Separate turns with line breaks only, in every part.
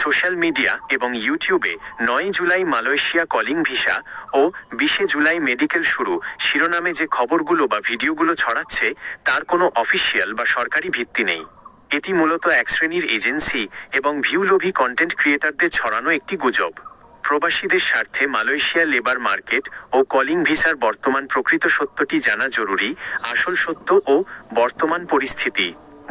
Social media এবং ইউটিউবে ৯ July Malaysia calling visa ও ২০ July medical শুরু শিরোনামে যে খবরগুলো বা ভিডিওগুলো ছড়াচ্ছে তার কোনো অফিসিয়াল বা সরকারি ভিত্তি নেই। এটি মূলত এক শ্রেণীর এজেন্সি এবং ভিউলোভী কন্টেন্ট ক্রিয়েটরদের ছড়ানো একটি গুজব। প্রবাসীদের স্বার্থে মালয়েশিয়া লেবার মার্কেট ও কলিং ভিসার বর্তমান প্রকৃত সত্যটি জানা জরুরি। আসল সত্য ও বর্তমান পরিস্থিতি।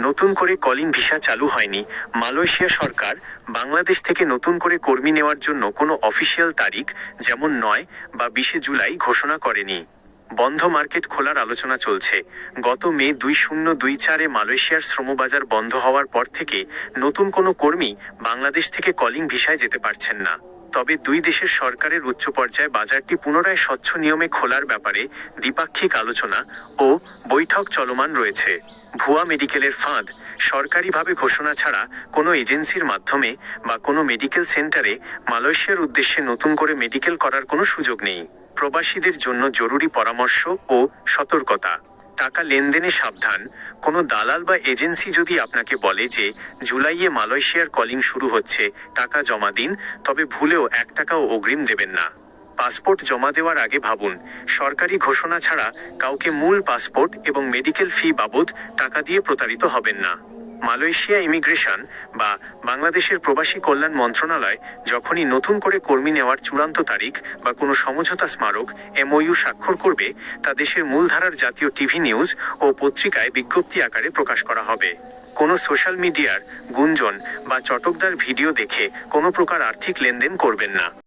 নতুন করে কলিং ভিসা চালু হয়নি। মালয়েশিয়া সরকার বাংলাদেশ থেকে নতুন করে কর্মী নেওয়ার জন্য কোনো অফিসিয়াল তারিখ যেমন ৯ বা ২০ জুলাই ঘোষণা করেনি। বন্ধ মার্কেট খোলার আলোচনা চলছে। গত মে 2024-এ মালয়েশিয়ার শ্রমবাজার বন্ধ হওয়ার পর থেকে নতুন কোনো কর্মী বাংলাদেশ থেকে কলিং ভিসায় যেতে পারছেন না। তবে দুই দেশের সরকারের উচ্চ পর্যায়ে বাজারটি পুনরায় স্বচ্ছ নিয়মে খোলার ব্যাপারে দ্বিপাক্ষিক আলোচনা ও বৈঠক চলমান রয়েছে। ভুয়া মেডিকেলের ফাঁদ। সরকারিভাবে ঘোষণা ছাড়া কোনো এজেন্সির মাধ্যমে বা কোনো মেডিকেল সেন্টারে মালয়েশিয়ার উদ্দেশ্যে নতুন করে মেডিকেল করার কোনো সুযোগ নেই। প্রবাসীদের জন্য জরুরি পরামর্শ ও সতর্কতা। টাকা লেনদেনে সাবধান। কোনো দালাল বা এজেন্সি যদি আপনাকে বলে যে জুলাইয়ে মালয়েশিয়ার কলিং শুরু হচ্ছে, টাকা জমা দিন, তবে ভুলেও ১ টাকাও অগ্রিম দেবেন না। পাসপোর্ট জমা দেওয়ার আগে ভাবুন। সরকারি ঘোষণা ছাড়া কাউকে মূল পাসপোর্ট এবং মেডিকেল ফি বাবদ টাকা দিয়ে প্রতারিত হবেন না। মালয়েশিয়া ইমিগ্রেশন বা বাংলাদেশের প্রবাসী কল্যাণ মন্ত্রণালয় যখনই নতুন করে কর্মী নেওয়ার চূড়ান্ত তারিখ বা কোনো সমঝোতা স্মারক MOU স্বাক্ষর করবে, তা দেশের মূলধারার জাতীয় টিভি নিউজ ও পত্রিকায় বিজ্ঞপ্তি আকারে প্রকাশ করা হবে। কোনো সোশ্যাল মিডিয়ার গুঞ্জন বা চটকদার ভিডিও দেখে কোনো প্রকার আর্থিক লেনদেন করবেন না।